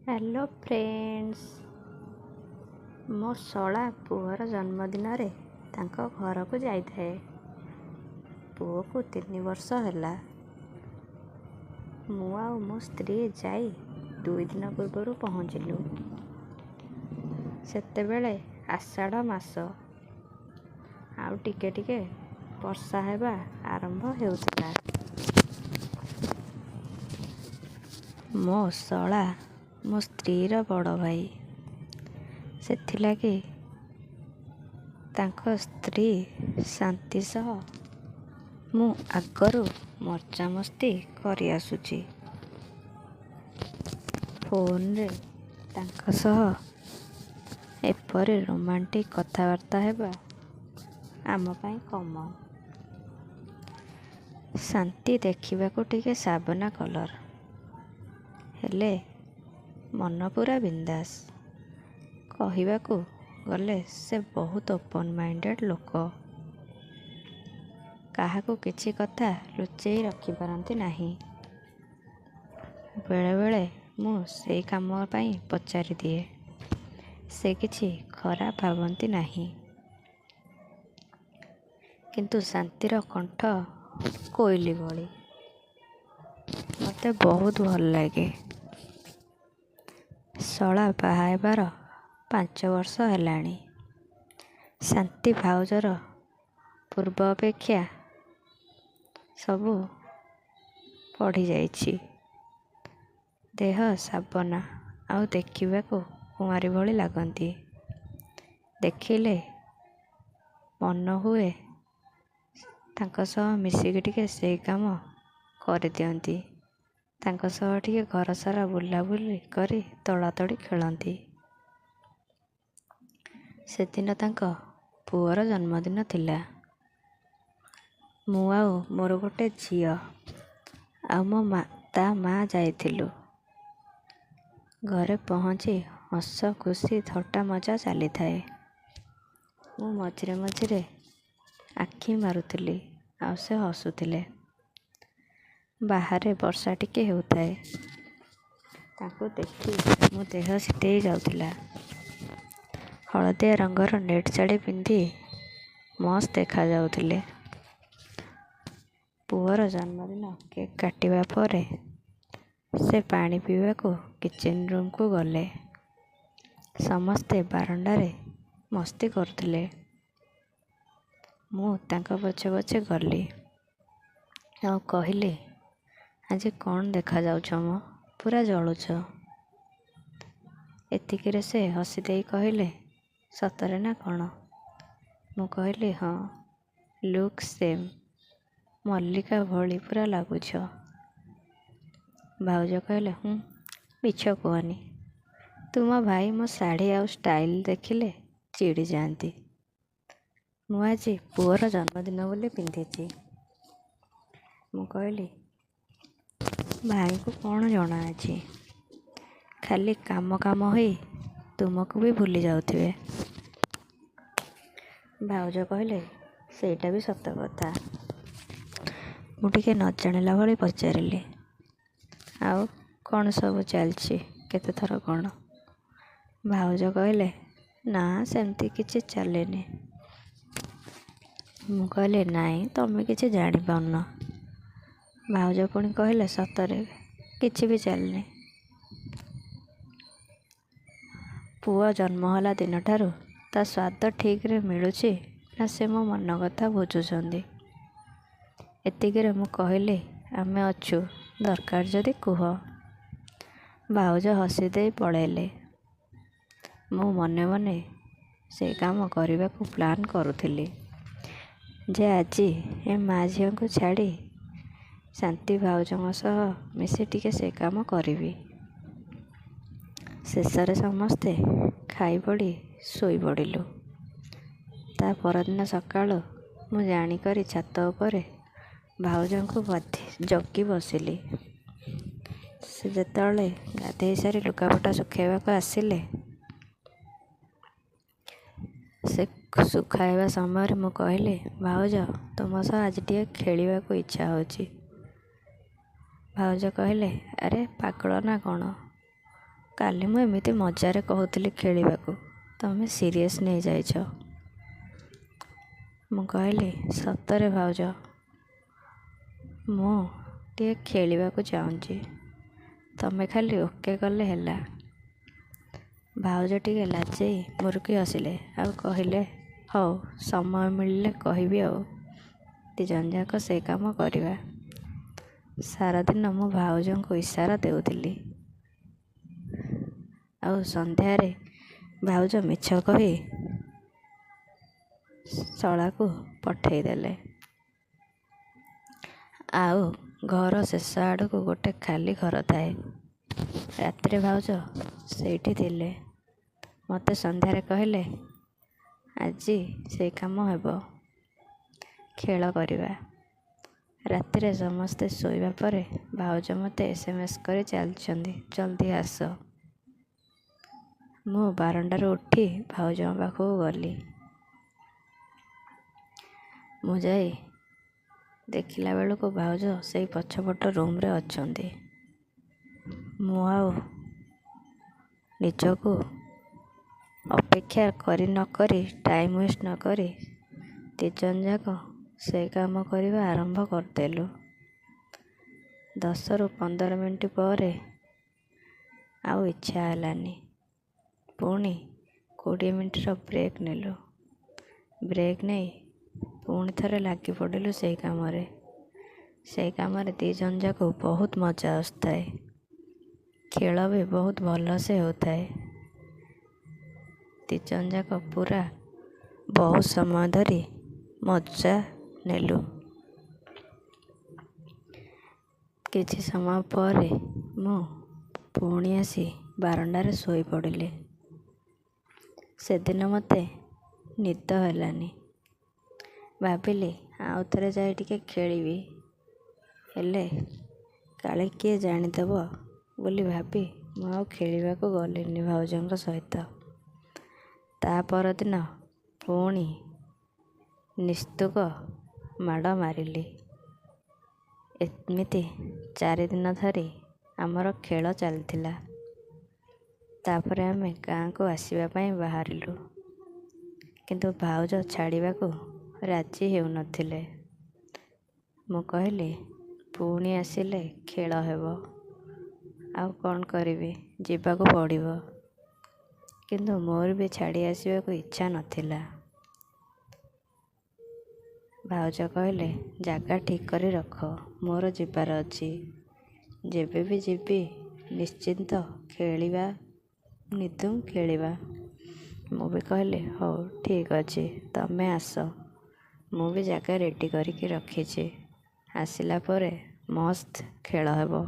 Hello friends, ମୋ ଶଳା ପୁଅର ଜନ୍ମଦିନରେ ତାଙ୍କ ଘରକୁ ଯାଇଥାଏ। ପୁଅକୁ 3 ବର୍ଷ ହେଲା। ମୁଁ ଆଉ ମୋ ସ୍ତ୍ରୀ ଯାଇ 2 ଦିନ ପୂର୍ବରୁ ପହଞ୍ଚିଲୁ। ସେତେବେଳେ ଆଷାଢ଼ ମାସ, ଆଉ ଟିକେ ଟିକେ ବର୍ଷା ହେବା ଆରମ୍ଭ ହେଉଥିଲା। ମୋ ଶଳା ମୋ ସ୍ତ୍ରୀର ବଡ଼ ଭାଇ, ସେଥିଲାଗି ତାଙ୍କ ସ୍ତ୍ରୀ ଶାନ୍ତି ସହ ମୁଁ ଆଗରୁ ମଜାମସ୍ତି କରି ଆସୁଛି। ଫୋନରେ ତାଙ୍କ ସହ ଏପରି ରୋମାଣ୍ଟିକ୍ କଥାବାର୍ତ୍ତା ହେବା ଆମ ପାଇଁ କମନ୍। ଶାନ୍ତି ଦେଖିବାକୁ ଟିକେ ସାବନା କଲର୍, ହେଲେ ମନ ପୁରା ବିନ୍ଦାସ୍। କହିବାକୁ ଗଲେ ସେ ବହୁତ ଓପନ୍ ମାଇଣ୍ଡେଡ୍ ଲୋକ। କାହାକୁ କିଛି କଥା ଲୁଚେଇ ରଖିପାରନ୍ତି ନାହିଁ। ବେଳେବେଳେ ମୁଁ ସେଇ କାମ ପାଇଁ ପଚାରିଦିଏ। ସେ କିଛି ଖରାପ ଭାବନ୍ତି ନାହିଁ। କିନ୍ତୁ ଶାନ୍ତିର କଣ୍ଠ କୋଇଲି ଭଳି ମୋତେ ବହୁତ ଭଲ ଲାଗେ। ଶଳା ବାହା ହେବାର 5 ବର୍ଷ ହେଲାଣି। ଶାନ୍ତି ଭାଉଜର ପୂର୍ବ ଅପେକ୍ଷା ସବୁ ବଢ଼ିଯାଇଛି। ଦେହ ସାବନା, ଆଉ ଦେଖିବାକୁ କୁଆଁରୀ ଭଳି ଲାଗନ୍ତି। ଦେଖିଲେ ମନ ହୁଏ ତାଙ୍କ ସହ ମିଶିକି ଟିକେ ସେଇ କାମ କରିଦିଅନ୍ତି। ତାଙ୍କ ସହ ଟିକେ ଘର ସାରା ବୁଲାବୁଲି କରି ତଡ଼ାତଡ଼ି ଖେଳନ୍ତି। ସେଦିନ ତାଙ୍କ ପୁଅର ଜନ୍ମଦିନ ଥିଲା। ମୁଁ ଆଉ ମୋର ଗୋଟେ ଝିଅ ଆଉ ତା ମା ଯାଇଥିଲୁ। ଘରେ ପହଞ୍ଚି ହସ ଖୁସି ଥଟ୍ଟା ମଜା ଚାଲିଥାଏ। ମୁଁ ମଝିରେ ମଝିରେ ଆଖି ମାରୁଥିଲି, ଆଉ ସେ ହସୁଥିଲେ। ବାହାରେ ବର୍ଷା ଟିକେ ହେଉଥାଏ। ତାଙ୍କୁ ଦେଖି ମୋ ଦେହ ଶୀତେଇ ଯାଉଥିଲା। ହଳଦିଆ ରଙ୍ଗର ନେଟ୍ ଶାଢ଼ୀ ପିନ୍ଧି ମସ୍ତ ଦେଖାଯାଉଥିଲେ। ପୁଅର ଜନ୍ମଦିନ କେକ୍ କାଟିବା ପରେ ସେ ପାଣି ପିଇବାକୁ କିଚେନ୍ ରୁମ୍କୁ ଗଲେ। ସମସ୍ତେ ବାରଣ୍ଡାରେ ମସ୍ତି କରୁଥିଲେ। ମୁଁ ତାଙ୍କ ପଛେ ପଛେ ଗଲି ଆଉ କହିଲି, ଆଜି କ'ଣ ଦେଖାଯାଉଛ ମ, ପୁରା ଜଳୁଛ। ଏତିକିରେ ସେ ହସି ଦେଇ କହିଲେ, ସତରେ ନା କ'ଣ? ମୁଁ କହିଲି, ହଁ, ଲୁକ୍ ସେମ୍, ମଲ୍ଲିକା ଭଳି ପୁରା ଲାଗୁଛ। ଭାଉଜ କହିଲେ, ମିଛ କୁହନି। ତୁମ ଭାଇ ମୋ ଶାଢ଼ୀ ଆଉ ଷ୍ଟାଇଲ୍ ଦେଖିଲେ ଚିଡ଼ି ଯାଆନ୍ତି। ମୁଁ ଆଜି ପୁଅର ଜନ୍ମଦିନ ବୋଲି ପିନ୍ଧିଛି। ମୁଁ କହିଲି, ଭାଇଙ୍କୁ କ'ଣ ଜଣାଅଛି, ଖାଲି କାମ କାମ ହୋଇ ତୁମକୁ ବି ଭୁଲି ଯାଉଥିବେ। ଭାଉଜ କହିଲେ, ସେଇଟା ବି ସତ କଥା। ମୁଁ ଟିକେ ନ ଜାଣିଲା ଭଳି ପଚାରିଲି, ଆଉ କ'ଣ ସବୁ ଚାଲିଛି, କେତେଥର କ'ଣ? ଭାଉଜ କହିଲେ, ନା ସେମିତି କିଛି ଚାଲିନି। ମୁଁ କହିଲି, ନାଇଁ, ତମେ କିଛି ଜାଣିପାରୁନ। ଭାଉଜ ପୁଣି କହିଲେ, ସତରେ କିଛି ବି ଚାଲିନି। ପୁଅ ଜନ୍ମ ହେଲା ଦିନଠାରୁ ତା ସ୍ୱାଦ ଠିକ୍ରେ ମିଳୁଛି ନା ସେ ମୋ ମନ କଥା ବୁଝୁଛନ୍ତି? ଏତିକିରେ ମୁଁ କହିଲି, ଆମେ ଅଛୁ, ଦରକାର ଯଦି କୁହ। ଭାଉଜ ହସି ଦେଇ ପଳେଇଲେ। ମୁଁ ମନେ ମନେ ସେଇ କାମ କରିବାକୁ ପ୍ଲାନ୍ କରୁଥିଲି ଯେ ଆଜି ଏ ମା ଝିଅଙ୍କୁ ଛାଡ଼ି ଶାନ୍ତି ଭାଉଜଙ୍କ ସହ ମିଶି ଟିକେ ସେ କାମ କରିବି। ଶେଷରେ ସମସ୍ତେ ଖାଇପଡ଼ି ଶୋଇପଡ଼ିଲୁ। ତା ପରଦିନ ସକାଳୁ ମୁଁ ଜାଣିକରି ଛାତ ଉପରେ ଭାଉଜଙ୍କୁ ଜଗି ବସିଲି। ସେ ଯେତେବେଳେ ଗାଧେଇ ସାରି ଲୁଗାପଟା ଶୁଖାଇବାକୁ ଆସିଲେ, ସେ ଶୁଖାଇବା ସମୟରେ ମୁଁ କହିଲି, ଭାଉଜ, ତୁମ ସହ ଆଜି ଟିକେ ଖେଳିବାକୁ ଇଚ୍ଛା ହେଉଛି। ଭାଉଜ କହିଲେ, ଆରେ ପାଗଳ ନା କ'ଣ, କାଲି ମୁଁ ଏମିତି ମଜାରେ କହୁଥିଲି ଖେଳିବାକୁ, ତମେ ସିରିୟସ୍ ନେଇଯାଇଛ। ମୁଁ କହିଲି, ସତରେ ଭାଉଜ, ମୁଁ ଟିକେ ଖେଳିବାକୁ ଚାହୁଁଛି, ତମେ ଖାଲି ଓକେ କଲେ ହେଲା। ଭାଉଜ ଟିକେ ଲାଜେଇ ମୁରୁକି ହସିଲେ ଆଉ କହିଲେ, ହଉ ସମୟ ମିଳିଲେ କହିବି ଆଉ। ଦିଜଣ ଯାକ ସେଇ କାମ କରିବା। ସାରାଦିନ ମୁଁ ଭାଉଜଙ୍କୁ ଇସାରା ଦେଉଥିଲି। ଆଉ ସନ୍ଧ୍ୟାରେ ଭାଉଜ ମିଛ କହି ଶଳାକୁ ପଠେଇଦେଲେ। ଆଉ ଘର ଶେଷ ଆଡ଼କୁ ଗୋଟେ ଖାଲି ଘର ଥାଏ। ରାତିରେ ଭାଉଜ ସେଇଠି ଥିଲେ। ମୋତେ ସନ୍ଧ୍ୟାରେ କହିଲେ, ଆଜି ସେଇ କାମ ହେବ, ଖେଳ କରିବା। ରାତିରେ ସମସ୍ତେ ଶୋଇବା ପରେ ଭାଉଜ ମୋତେ SMS କରି ଚାଲିଛନ୍ତି, ଜଲ୍ଦି ଆସ। ମୁଁ ବାରଣ୍ଡାରୁ ଉଠି ଭାଉଜଙ୍କ ପାଖକୁ ଗଲି। ମୁଁ ଯାଇ ଦେଖିଲା ବେଳକୁ ଭାଉଜ ସେଇ ପଛପଟ ରୁମ୍ରେ ଅଛନ୍ତି। ମୁଁ ଆଉ ନିଜକୁ ଅପେକ୍ଷା କରି ନ କରି, ଟାଇମ୍ ୱେଷ୍ଟ ନ କରି ଦିଜଣ ଯାକ ସେଇ କାମ କରିବା ଆରମ୍ଭ କରିଦେଲୁ। 10ରୁ 15 ମିନିଟ୍ ପରେ ଆଉ ଇଚ୍ଛା ହେଲାନି। ପୁଣି 20 ମିନିଟ୍ର ବ୍ରେକ୍ ନେଲୁ। ବ୍ରେକ୍ ନେଇ ପୁଣି ଥରେ ଲାଗି ପଡ଼ିଲୁ ସେଇ କାମରେ। ସେଇ କାମରେ ଦିଜଣ ଯାକ ବହୁତ ମଜା ଆସୁଥାଏ। ଖେଳ ବି ବହୁତ ଭଲସେ ହେଉଥାଏ। ଦିଜଣ ଯାକ ପୁରା ବହୁତ ସମୟ ଧରି ମଜା ନେଲୁ। କିଛି ସମୟ ପରେ ମୁଁ ପୁଣି ଆସି ବାରଣ୍ଡାରେ ଶୋଇପଡ଼ିଲି। ସେଦିନ ମୋତେ ନିଦ ହେଲାନି। ଭାବିଲି ଆଉ ଥରେ ଯାଇ ଟିକେ ଖେଳିବି, ହେଲେ କାଳେ କିଏ ଜାଣିଦେବ ବୋଲି ଭାବି ମୁଁ ଆଉ ଖେଳିବାକୁ ଗଲିନି ଭାଉଜଙ୍କ ସହିତ। ତା ପରଦିନ ପୁଣି ନିସ୍ତୁକ ମାଡ଼ ମାରିଲି। ଏମିତି 4 ଦିନ ଧରି ଆମର ଖେଳ ଚାଲିଥିଲା। ତାପରେ ଆମେ ଗାଁକୁ ଆସିବା ପାଇଁ ବାହାରିଲୁ, କିନ୍ତୁ ଭାଉଜ ଛାଡ଼ିବାକୁ ରାଜି ହେଉନଥିଲେ। ମୁଁ କହିଲି, ପୁଣି ଆସିଲେ ଖେଳ ହେବ, ଆଉ କ'ଣ କରିବି, ଯିବାକୁ ପଡ଼ିବ। କିନ୍ତୁ ମୋର ବି ଛାଡ଼ି ଆସିବାକୁ ଇଚ୍ଛା ନଥିଲା। ଭାଉଜ କହିଲେ, ଜାଗା ଠିକ୍ କରି ରଖ, ମୋର ଯିବାର ଅଛି। ଯେବେ ବି ଯିବି ନିଶ୍ଚିନ୍ତ ଖେଳିବା, ନିଧୁମ୍ ଖେଳିବା। ମୁଁ ବି କହିଲି, ହଉ ଠିକ୍ ଅଛି, ତମେ ଆସ, ମୁଁ ବି ଜାଗା ରେଡ଼ି କରିକି ରଖିଛି। ଆସିଲା ପରେ ମସ୍ତ ଖେଳ ହେବ।